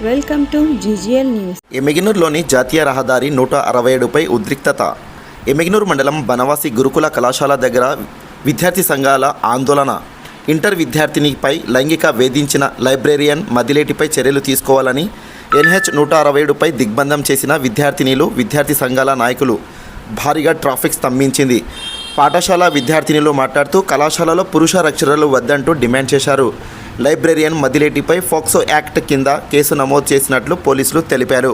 Welcome to GGL news. ఎమ్మిగనూరులోని జాతీయ రహదారి 167పై ఉద్రిక్తత. ఎమ్మిగనూరు మండలం బనవాసి గురుకుల కళాశాల దగ్గర విద్యార్థి సంఘాల ఆందోళన. ఇంటర్ విద్యార్థినిపై లైంగిక వేధించిన లైబ్రేరియన్ మదిలేటిపై చర్యలు తీసుకోవాలని NH 167పై దిగ్బంధం చేసిన విద్యార్థి సంఘాల నాయకులు భారీగా ట్రాఫిక్ స్తంభించింది. పాఠశాల విద్యార్థినులు మాట్లాడుతూ కళాశాలలో పురుష రక్షణలు వద్దంటూ డిమాండ్ చేశారు. లైబ్రేరియన్ మదిలేటిపై ఫోక్సో యాక్ట్ కింద కేసు నమోదు చేసినట్లు పోలీసులు తెలిపారు.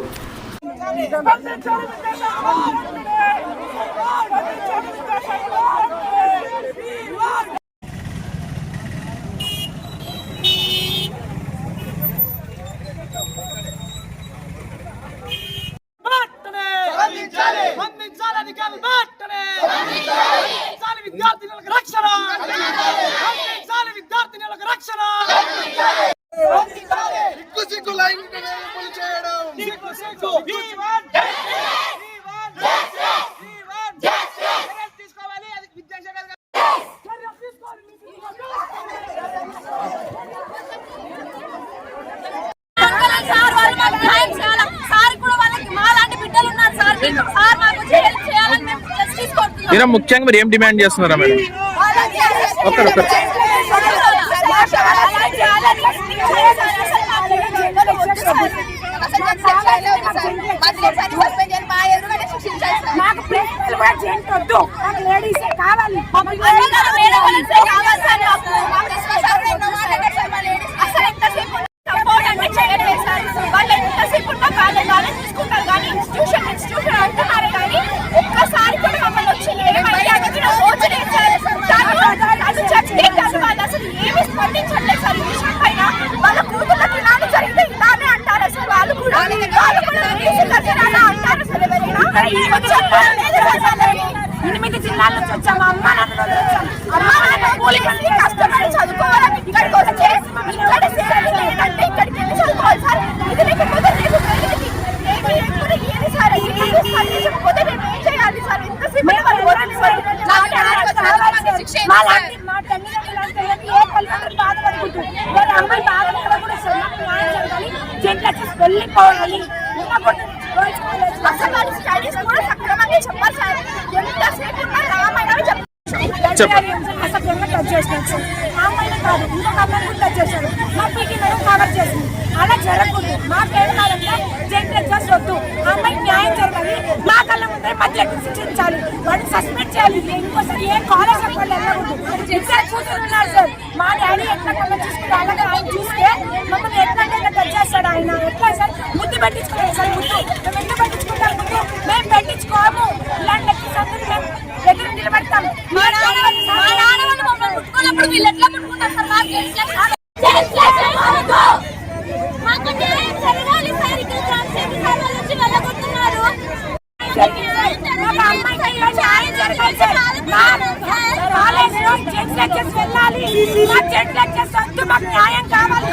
ముఖ్యంగా మీరు ఏం డిమాండ్ చేస్తున్నారా మేడం? ఎనిమిది జిల్లాల నుంచి వచ్చాము. అమ్మ కష్టపడి చదువుకోవాలని ఇక్కడికి వచ్చి ఇక్కడికి వెళ్ళి చదువుకోవాలి సార్. ఇది లేకపోతే వెళ్ళిపోవాలి. అసలు వాళ్ళ స్టడీస్ కూడా సక్రమంగా చెప్పాలి సార్. ఎంతసేపు టచ్ చేసినట్టు అమ్మాయిని కాదు ఇంకొక అమ్మాయిని కూడా టచ్ చేశారు. మా పీకి మేడం కవర్ చేసింది. అలా జరగకూడదు. మాకేం కాదంటే జెండర్ జస్ట్ వద్దు. అమ్మాయికి న్యాయం జరగాలి. మా కళ్ళ ముందే మధ్యలో శిక్షించాలి. వాడిని సస్పెండ్ చేయాలి. ఇంకోసారి ఏ కాలేజ్ వాళ్ళు వెళ్ళకూడదు. ఇద్దరు కూర్చున్నారు సార్. మా డాడీ ఎట్లా కళ్ళ చూసుకుంటే అలాగే ఆయన చూస్తే మమ్మల్ని ఎట్లంటే టచ్ చేస్తాడు ఆయన. ఎట్లా సార్ ముద్దు పెట్టించుకోవాలి సార్. ముద్దు మేము ఎందుకు పెట్టించుకుంటాం? ముద్దు మేము పెట్టించుకోము. ఇలాంటి అందరూ మేము ఎదురు నిలబడతాం. మా నాన్న వాళ్ళు మమ్మల్ని ముట్టుకున్నప్పుడు వీళ్ళు ఎట్లా ముట్టుకుంటారు సార్? మాకు న్యాయం కావాలి.